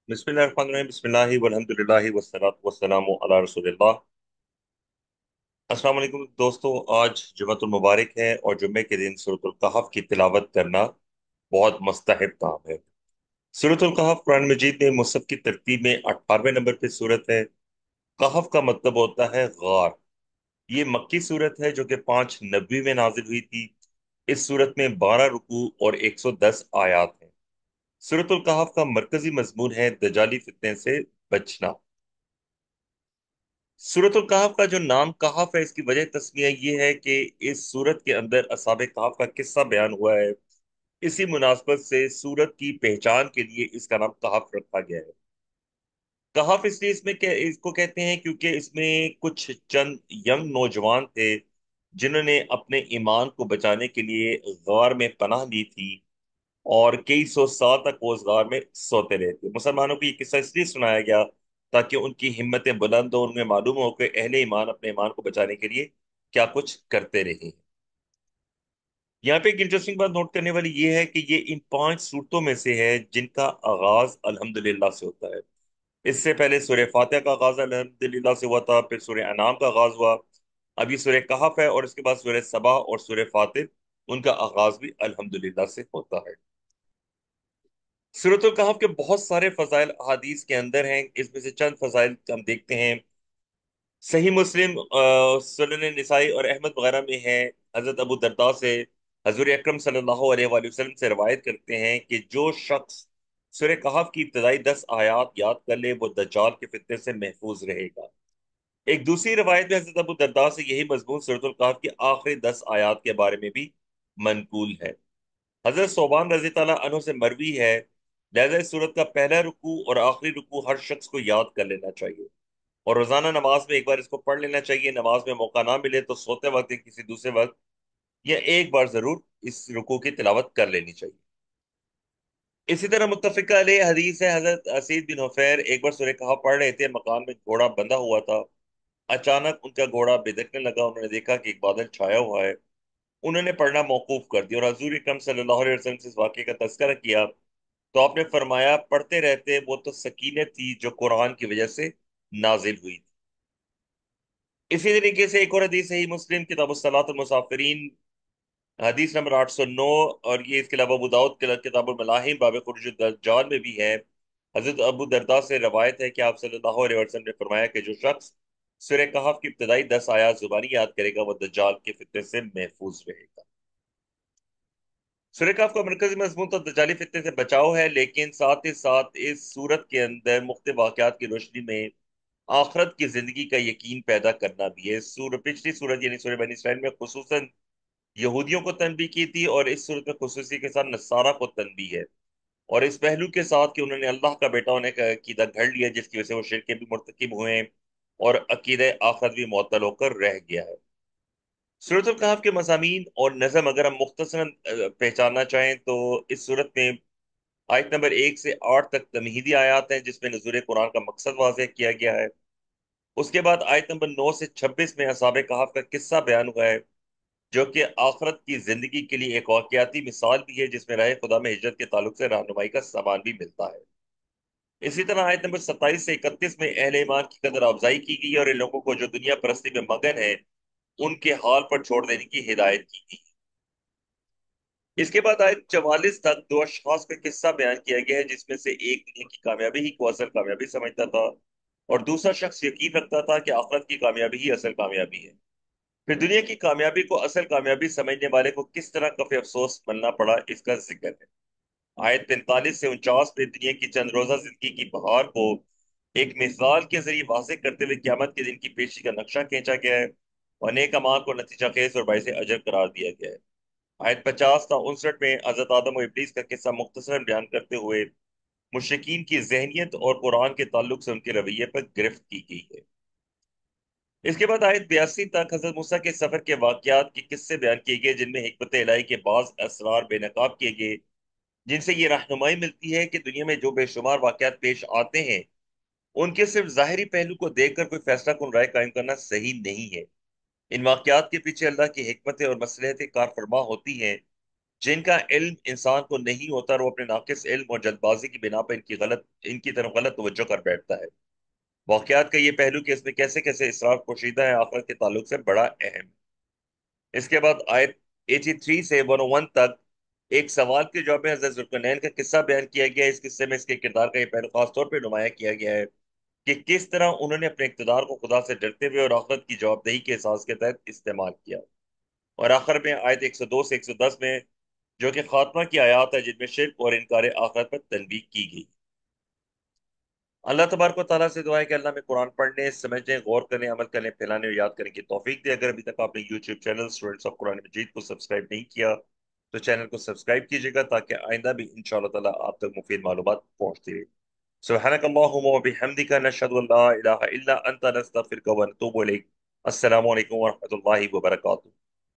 बिस्मिल्लाहिर्रहमानिर्रहीम बिस्मिल्लाहि वल्हम्दुलिल्लाहि वस्सलातु वस्सलामु अला रसूलिल्लाह। अस्सलाम वालेकुम दोस्तों, आज जुम्मतुल मुबारक है और जुम्मे के दिन सूरतुल कहफ की तिलावत करना बहुत मुस्तहब काम है। सूरतुल कहफ कुरान मजीद में मुसहफ की तरतीब में 18वें नंबर पे सूरत है। कहफ का मतलब होता है गार। ये मक्की सूरत है जो कि 590 में नाजिल हुई थी। इस सूरत में 12 रुकू और 110 आयात हैं। सूरतुल कहफ का मरकजी मजमून है दजाली फितने से बचना। सूरतुल कहफ का जो नाम कहफ है, इसकी वजह तस्मिया ये है कि इस सूरत के अंदर असहाबे कहफ का किस्सा बयान हुआ है। इसी मुनासबत से सूरत की पहचान के लिए इसका नाम कहफ रखा गया है। कहफ इसलिए इसको कहते हैं क्योंकि इसमें कुछ चंद यंग नौजवान थे जिन्होंने अपने ईमान को बचाने के लिए गार में पनाह ली थी और कई सौ साल तक वो उस गार में सोते रहे थे। मुसलमानों को ये किस्सा इसलिए सुनाया गया ताकि उनकी हिम्मतें बुलंद हो, उन्हें मालूम हो कि अहले ईमान अपने ईमान को बचाने के लिए क्या कुछ करते रहे। यहाँ पे एक इंटरेस्टिंग बात नोट करने वाली ये है कि ये इन 5 सूरतों में से है जिनका आगाज अल्हम्दुलिल्लाह से होता है। इससे पहले सूरह फातिहा का आगाज अल्हम्दुलिल्लाह से हुआ था, फिर सूरह अनाम का आगाज हुआ, अभी सूरह कहफ है और इसके बाद सूरह सबा और सूरह फातिर, उनका आगाज भी अल्हम्दुलिल्लाह से होता है। सूरतुल कहफ के बहुत सारे फजाइल अहादीस के अंदर हैं। इसमें से चंद फजाइल हम देखते हैं। सही मुस्लिम, सुनन निसाई और अहमद वगैरह में है। हजरत अबू दरदा से हजूर अकरम सल्लल्लाहु अलैहि वसल्लम से रवायत करते हैं कि जो शख्स सूरह कहफ की इब्तदाई 10 आयात याद कर ले वो दज्जाल के फितने से महफूज रहेगा। एक दूसरी रवायत में हजरत अबू दरदा से यही मजमून सूरतुल कहफ की आखिरी 10 आयात के बारे में भी मनकूल है। हजरत सोबान रजी ताला अन्हु से मरवी है, लिहाजा इस सूरत का पहला रुकू और आखिरी रुकू हर शख्स को याद कर लेना चाहिए और रोजाना नमाज में एक बार इसको पढ़ लेना चाहिए। नमाज में मौका ना मिले तो सोते वक्त या किसी दूसरे वक्त या एक बार जरूर इस रुकू की तिलावत कर लेनी चाहिए। इसी तरह मुत्तफिका अलैह हदीस है, हजरत असीद बिन हुफैर एक बार सूरह कहफ पढ़ रहे थे, मकान में घोड़ा बंधा हुआ था। अचानक उनका घोड़ा बिदकने लगा, उन्होंने देखा कि एक बादल छाया हुआ है। उन्होंने पढ़ना मौकूफ कर दिया और हजूर अकरम सल्लल्लाहु अलैहि वसल्लम से इस वाक़े का तज़किरा किया तो आपने फरमाया, पढ़ते रहते, वो तो सकीनत थी जो कुरान की वजह से नाजिल हुई थी। इसी तरीके से एक और हदीस है मुस्लिम किताब सलात मुसाफिरीन, हदीस नंबर 809, और ये इसके अलावा अबू दाऊद के किताब मलाहिम बाब खुरूज दज्जाल में भी है। हजरत अबू दरदा से रवायत है कि आप सल्लल्लाहु अलैहि वसल्लम ने फरमाया कि जो शख्स सूरह कहफ की इब्तदाई 10 आयात जुबानी याद करेगा वो दज्जाल के फितने से महफूज रहेगा। सूरह कहफ का मरकजी मजमून तो दज्जाली फितने से बचाव है, लेकिन साथ ही साथ इस सूरत के अंदर मुख्तलिफ वाक़यात की रोशनी में आखरत की जिंदगी का यकीन पैदा करना भी है। पिछली सूरत यानी सूरह बनी इसराइल में खुसूसन यहूदियों को तनबीह की थी और इस सूरत में खुसूसी के साथ नसारा को तनबीह है, और इस पहलू के साथ कि उन्होंने अल्लाह का बेटा होने का अकीदा घड़ लिया जिसकी वजह से वो शिरक के भी मुर्तकिब हुए हैं और अकीदा आखरत भी मुअत्तल होकर रह गया है। सूरत कहफ के मज़ामीन और नज़म अगर हम मुख्तसरन पहचानना चाहें तो इस सूरत में आयत नंबर 1 से 8 तक तमहीदी आयात हैं जिसमें नुज़ूल कुरान का मकसद वाज़ेह किया गया है। उसके बाद आयत नंबर 9 से 26 में असहाबे कहफ का किस्सा बयान हुआ है जो कि आखरत की जिंदगी के लिए एक वाकयाती मिसाल भी है जिसमें राह खुदा में हिजरत के ताल्लुक से रहनुमाई का सामान भी मिलता है। इसी तरह आयत नंबर 27 से 31 में अहले ईमान की कदर अफजाई की गई और इन लोगों को जो दुनिया परस्ती में मगन है उनके हाल पर छोड़ देने की हिदायत की गई। इसके बाद आयत 44 तक दो अशखास का किस्सा बयान किया गया है जिसमें से एक दुनिया की कामयाबी ही को असल कामयाबी समझता था और दूसरा शख्स यकीन रखता था कि आखिरत की कामयाबी ही असल कामयाबी है। फिर दुनिया की कामयाबी को असल कामयाबी समझने वाले को किस तरह कफे अफसोस बनना पड़ा, इसका जिक्र है। आयत 45 से 49 में दुनिया की चंद रोजा जिंदगी की बहार को एक मिसाल के जरिए वाज़ेह करते हुए क़यामत के दिन की पेशी का नक्शा खींचा गया है और नेक अमाल को नतीजा खेज और बाइस अजर करार दिया गया है। आयत 50 था 59 में हजरत आदम और इब्लीस का किस्सा मुख्तसरन बयान करते हुए मुशरिकीन की जहनियत और कुरान के ताल्लुक से उनके रवैये पर गिरफ्त की गई है। इसके बाद आयत 82 तक हजरत मूसा के सफर के वाकयात के किस्से बयान किए गए जिनमें हिकमत इलाही के बाज असरार बेनकाब किए गए जिनसे ये रहनुमाई मिलती है कि दुनिया में जो बेशुमार वाकयात पेश आते हैं उनके सिर्फ जाहिरी पहलू को देखकर कोई फैसला कुन राय कायम करना सही नहीं है। इन वाकयात के पीछे अल्लाह की हिकमतें और मसलहतें कार फरमा होती हैं جن کا علم انسان کو نہیں ہوتا اور وہ اپنے ناقص علم اور جلد بازی کی بنا پر ان کی طرف غلط توجہ کر بیٹھتا ہے۔ واقعات کا یہ پہلو کہ اس میں کیسے کیسے اسرار پوشیدہ ہے، آخرت کے تعلق سے بڑا اہم۔ اس کے بعد آیت 83 سے 101 تک ایک سوال کے جواب میں حضرت ذوالقرنین کا قصہ بیان کیا گیا ہے۔ اس قصے میں اس کے کردار کا یہ پہلو خاص طور پہ نمایاں کیا گیا ہے کہ کس طرح انہوں نے اپنے اقتدار کو خدا سے ڈرتے ہوئے اور آخرت کی جواب دہی کے احساس کے تحت استعمال کیا۔ اور آخر میں آیت 102 سے 110 میں، جو کہ خاتمہ کی آیات ہے، جن میں شرک اور انکار آخرت پر تنبیہ کی گئی۔ اللہ تبارک و تعالیٰ سے دعا ہے کہ اللہ میں قرآن پڑھنے، سمجھنے، غور کرنے، عمل کرنے، پھیلانے اور یاد کرنے کی توفیق دے۔ اگر ابھی تک آپ نے یوٹیوب چینل اسٹوڈنٹس آف قرآن مجید کو سبسکرائب نہیں کیا تو چینل کو سبسکرائب کیجیے گا، تاکہ آئندہ بھی انشاءاللہ تعالیٰ آپ تک مفید معلومات پہنچتی رہے۔ سبحانک اللہم و بحمدک، نشہد ان لا الہ الا انت، نستغفرک و نتوب الیک۔ السلام علیکم ورحمۃ اللہ وبرکاتہ۔